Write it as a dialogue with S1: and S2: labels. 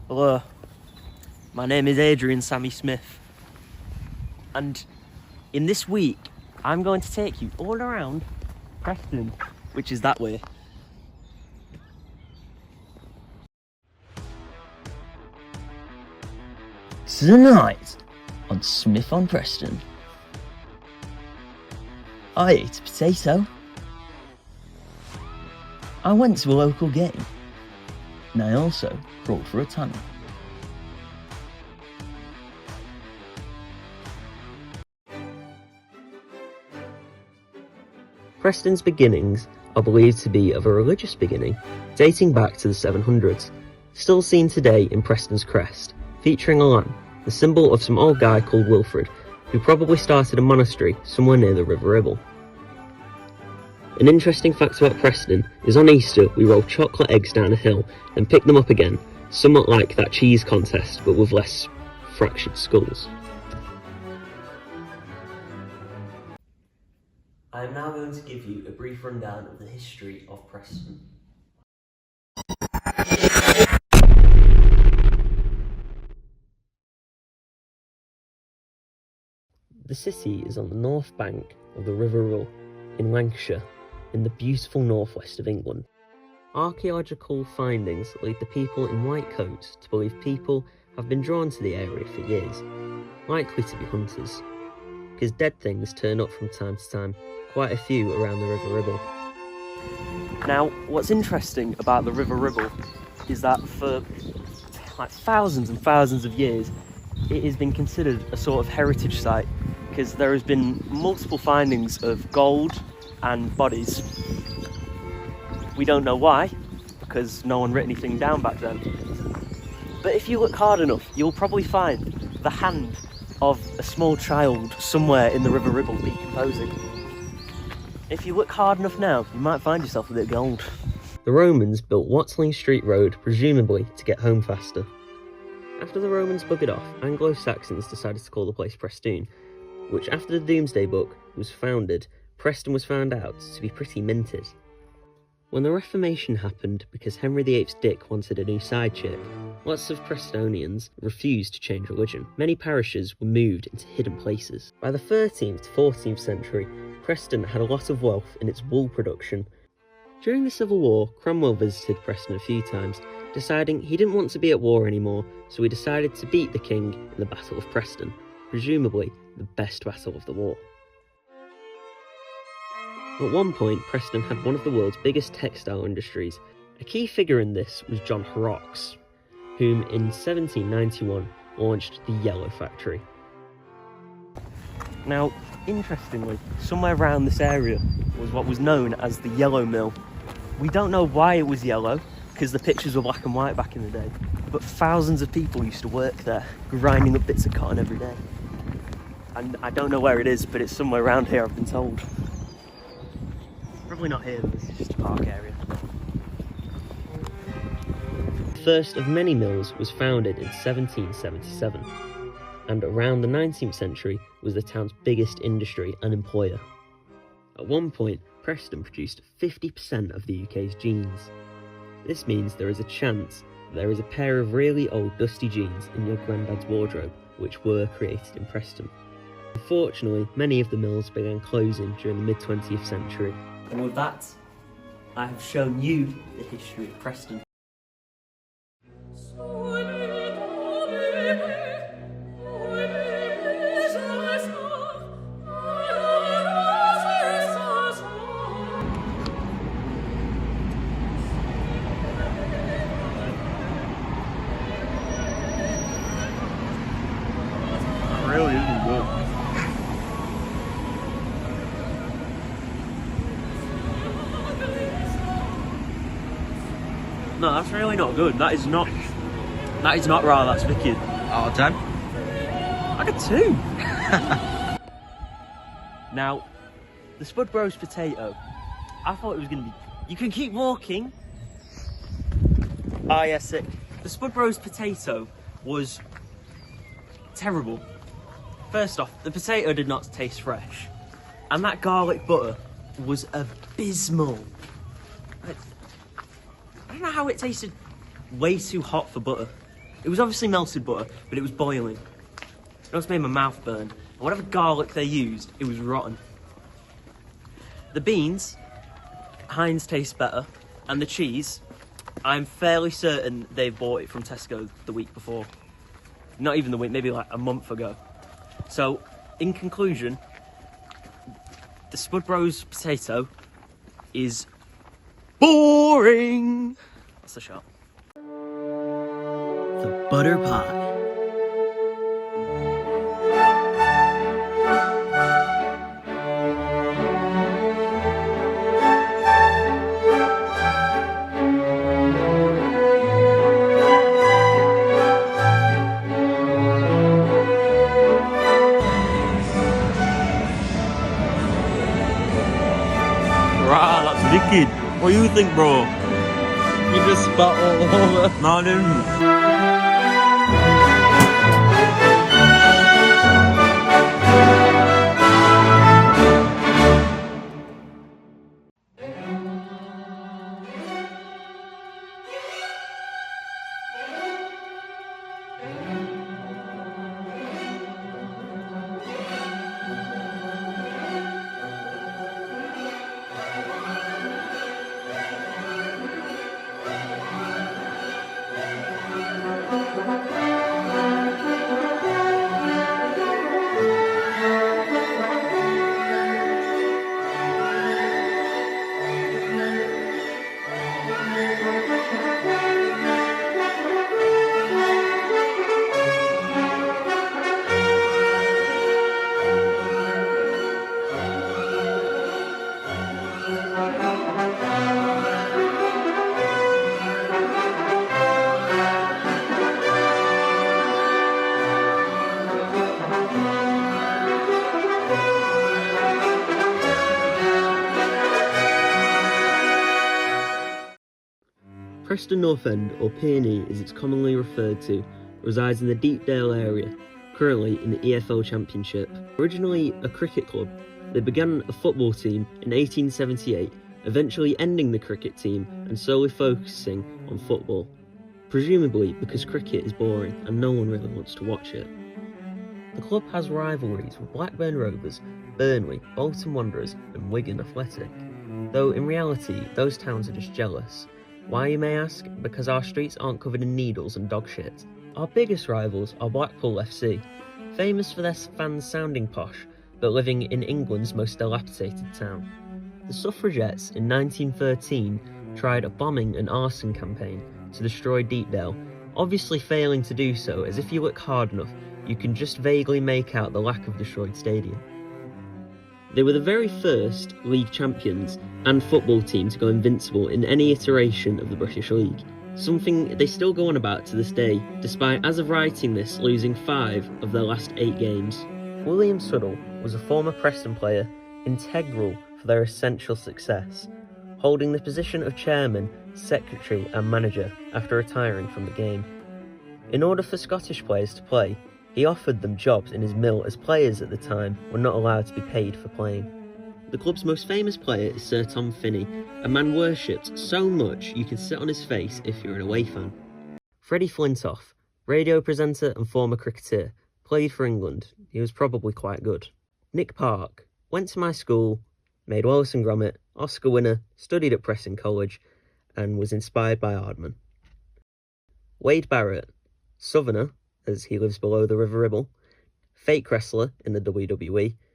S1: Hello, my name is Adrian Sammy Smith, and in this week I'm going to take you all around Preston, which is that way.
S2: Tonight on Smith on Preston, I ate a potato. I went to a local game, and I also crawled for a tanner.
S1: Preston's beginnings are believed to be of a religious beginning, dating back to the 700s, still seen today in Preston's crest, featuring a lamb, the symbol of some old guy called Wilfred, who probably started a monastery somewhere near the River Ribble. An interesting fact about Preston is on Easter we roll chocolate eggs down a hill and pick them up again, somewhat like that cheese contest but with less fractured skulls. I am now going to give you a brief rundown of the history of Preston. The city is on the north bank of the River Ribble in Lancashire, in the beautiful northwest of England. Archaeological findings lead the people in white coats to believe people have been drawn to the area for years, likely to be hunters, because dead things turn up from time to time, quite a few around the River Ribble. Now, what's interesting about the River Ribble is that for like thousands and thousands of years, it has been considered a sort of heritage site, because there has been multiple findings of gold and bodies. We don't know why, because no one wrote anything down back then. But if you look hard enough, you'll probably find the hand of a small child somewhere in the River Ribble decomposing. If you look hard enough now, you might find yourself a bit of gold. The Romans built Watling Street Road, presumably to get home faster. After the Romans buggered off, Anglo-Saxons decided to call the place Preston, which after the Domesday Book was founded, Preston was found out to be pretty minted. When the Reformation happened, because Henry VIII's dick wanted a new side chick, lots of Prestonians refused to change religion. Many parishes were moved into hidden places. By the 13th to 14th century, Preston had a lot of wealth in its wool production. During the Civil War, Cromwell visited Preston a few times, deciding he didn't want to be at war anymore, so he decided to beat the king in the Battle of Preston, presumably the best battle of the war. At one point, Preston had one of the world's biggest textile industries. A key figure in this was John Horrocks, whom in 1791 launched the Yellow Factory. Now, interestingly, somewhere around this area was what was known as the Yellow Mill. We don't know why it was yellow, because the pictures were black and white back in the day, but thousands of people used to work there, grinding up bits of cotton every day. And I don't know where it is, but it's somewhere around here, I've been told. Probably not here, this is just a park area. The first of many mills was founded in 1777, and around the 19th century was the town's biggest industry and employer. At one point, Preston produced 50% of the UK's jeans. This means there is a chance that there is a pair of really old dusty jeans in your granddad's wardrobe which were created in Preston. Unfortunately, many of the mills began closing during the mid-20th century. And with that, I have shown you the history of Preston.
S3: Really isn't good.
S1: No, that's really not good. That is not raw, that's wicked.
S3: Out of 10?
S1: I got 2. Now, the Spud Bros potato, I thought it was going to be... You can keep walking. Ah, yes, the Spud Bros potato was terrible. First off, the potato did not taste fresh. And that garlic butter was abysmal. I don't know how it tasted way too hot for butter. It was obviously melted butter, but it was boiling. It almost made my mouth burn. And whatever garlic they used, it was rotten. The beans, Heinz tastes better, and the cheese, I'm fairly certain they bought it from Tesco the week before. Not even the week, maybe like a month ago. So, in conclusion, the Spud Bros potato is boring. That's the shot.
S2: The butter pie.
S3: Rah, that's wicked. What do you think, bro?
S2: You just spat all over.
S3: No, I didn't.
S1: Preston North End, or Peony as it's commonly referred to, resides in the Deepdale area, currently in the EFL Championship. Originally a cricket club, they began a football team in 1878, eventually ending the cricket team and solely focusing on football, presumably because cricket is boring and no one really wants to watch it. The club has rivalries with Blackburn Rovers, Burnley, Bolton Wanderers and Wigan Athletic, though in reality those towns are just jealous. Why, you may ask? Because our streets aren't covered in needles and dog shit. Our biggest rivals are Blackpool FC, famous for their fans sounding posh, but living in England's most dilapidated town. The suffragettes in 1913 tried a bombing and arson campaign to destroy Deepdale, obviously failing to do so, as if you look hard enough, you can just vaguely make out the lack of destroyed stadium. They were the very first league champions and football team to go invincible in any iteration of the British League, something they still go on about to this day, despite, as of writing this, losing 5 of their last 8 games. William Suddle was a former Preston player, integral for their essential success, holding the position of chairman, secretary and manager after retiring from the game. In order for Scottish players to play, he offered them jobs in his mill, as players at the time were not allowed to be paid for playing. The club's most famous player is Sir Tom Finney, a man worshipped so much you can sit on his face if you're an away fan. Freddie Flintoff, radio presenter and former cricketer, played for England. He was probably quite good. Nick Park went to my school, made Wallace and Gromit, Oscar winner, studied at Preston College, and was inspired by Aardman. Wade Barrett, Southerner, as he lives below the River Ribble, fake wrestler in the WWE,